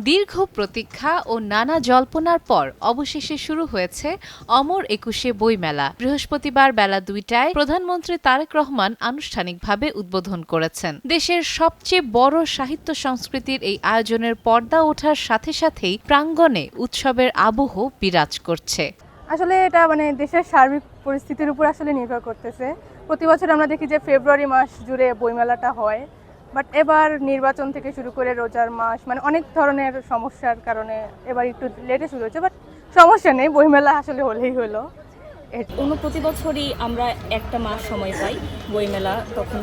দীর্ঘ প্রতীক্ষা ও নানা জল্পনার পর অবশেষে শুরু হয়েছে অমর একুশে বইমেলা। বৃহস্পতিবার বেলা ২টায় প্রধানমন্ত্রী তারেক রহমান আনুষ্ঠানিকভাবে উদ্বোধন করেছেন। দেশের সবচেয়ে বড় সাহিত্য সংস্কৃতির এই আয়োজনের পর্দা ওঠার সাথে সাথেই প্রাঙ্গণে উৎসবের আবহ বিরাজ করছে। আসলে এটা দেশের সার্বিক পরিস্থিতির উপর আসলে নির্ভর করতেছে। প্রতি বছর আমরা দেখি যে ফেব্রুয়ারি মাস জুড়ে বইমেলাটা হয়, বাট এবার নির্বাচন থেকে শুরু করে রোজার মাস অনেক ধরনের সমস্যার কারণে এবার একটু লেটে শুরু হচ্ছে, বাট সমস্যা নেই, বইমেলা আসলে হলেই হলো। প্রতি বছরই আমরা একটা মাস সময় পাই বইমেলা, তখন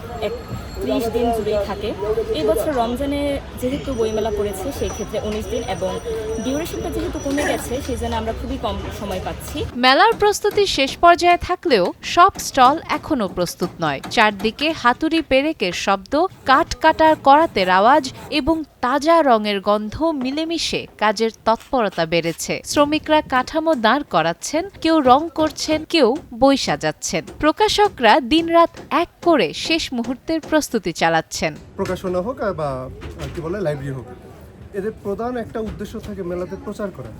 30 দিন জুড়েই থাকে। এই বছর রমজানে যেহেতু বইমেলা পড়েছে সেই ক্ষেত্রে 19 দিন, এবং ডিউরেশনটা যেহেতু কমে গেছে সেই জন্য আমরা খুবই কম সময় পাচ্ছি। মেলার প্রস্তুতি শেষ পর্যায়ে থাকলেও সব স্টল এখনো প্রস্তুত নয়। চারদিকে হাতুড়ি পেরেকের শব্দ, কাঠ কাটার করাতের আওয়াজ এবং তাজা রঙের গন্ধ মিলেমিশে কাজের তৎপরতা বেড়েছে। শ্রমিকরা কাঠামো দাঁড় করাচ্ছেন, কেউ রং করছেন, কেউ বই সাজাচ্ছেন। প্রকাশকরা দিনরাত এক করে শেষ মুহূর্তের প্রস্তুতি চালাচ্ছেন। প্রকাশনা হোক বা লাইব্রেরি হোক, এদের প্রধান একটা উদ্দেশ্য থাকে মেলাতে প্রচার করা।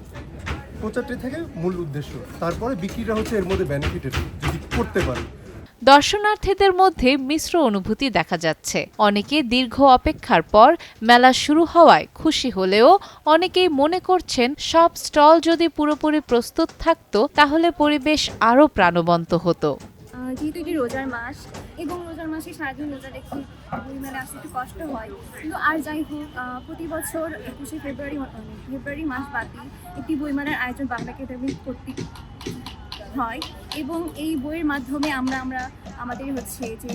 প্রচারটি থেকে মূল উদ্দেশ্য, তারপরে বিক্রিটা হচ্ছে এর মধ্যে বেনিফিটেড যদি করতে পারে। দর্শনার্থীদের মধ্যে মিশ্র অনুভূতি দেখা যাচ্ছে। অনেকে দীর্ঘ অপেক্ষার পর মেলা শুরু হওয়ায় খুশি হলেও অনেকেই মনে করছেন সব স্টল যদি পুরোপুরি প্রস্তুত থাকতো তাহলে পরিবেশ আরও প্রাণবন্ত হতো। যেহেতু এটি রোজার মাস এবং রোজার মাসে সারাদিন রোজা রেখে বইমেলা আসতে একটু কষ্ট হয়, কিন্তু আর যাই হোক, প্রতি বছর 21শে ফেব্রুয়ারি মাস বাদে একটি বইমেলার আয়োজন বাংলা একাডেমি কর্তৃক হয়, এবং এই বইয়ের মাধ্যমে আমরা আমাদের যে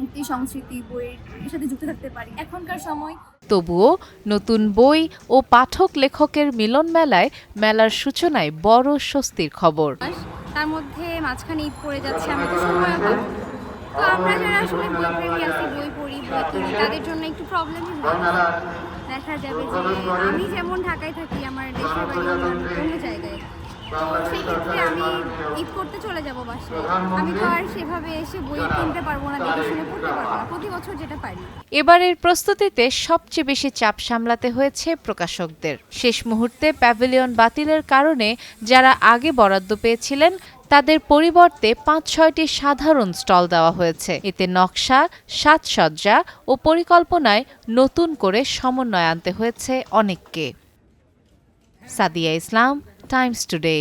একটি সংস্কৃতি বইয়ের সাথে যুক্ত থাকতে পারি এখনকার সময়। তবুও নতুন বই ও পাঠক লেখকের মিলন মেলায় মেলার সূচনায় বড় স্বস্তির খবর। তার মধ্যে মাঝখানে ঈদ পড়ে যাচ্ছে, আমরা তো সময় পাবো, তো আমরা যারা আসলে বই প্রেমী আছি, বই পড়ি, বই কিনি, তাদের জন্য একটু প্রবলেমই হয়। দেখা যাবে যে আমি যেমন ঢাকায় থাকি, আমার দেশের বাড়ি অন্য জায়গায়, তো সেই ক্ষেত্রে আমি ঈদ করতে চলে যাব বাসায়, আমি তো আর সেভাবে এসে বই কিনতে পারবো না, দেখে শুনে পড়তে পারবো না প্রতি বছর যেটা পারি। এবারের প্রস্তুতিতে সবচেয়ে বেশি চাপ সামলাতে হয়েছে প্রকাশকদের। শেষ মুহূর্তে প্যাভিলিয়ন বাতিলের কারণে যারা আগে বরাদ্দ পেয়েছিলেন তাদের পরিবর্তে ৫-৬টি সাধারণ স্টল দেওয়া হয়েছে। এতে নকশা, সাজসজ্জা ও পরিকল্পনায় নতুন করে সমন্বয় আনতে হয়েছে অনেককে। সাদিয়া ইসলাম, টাইমস টুডে।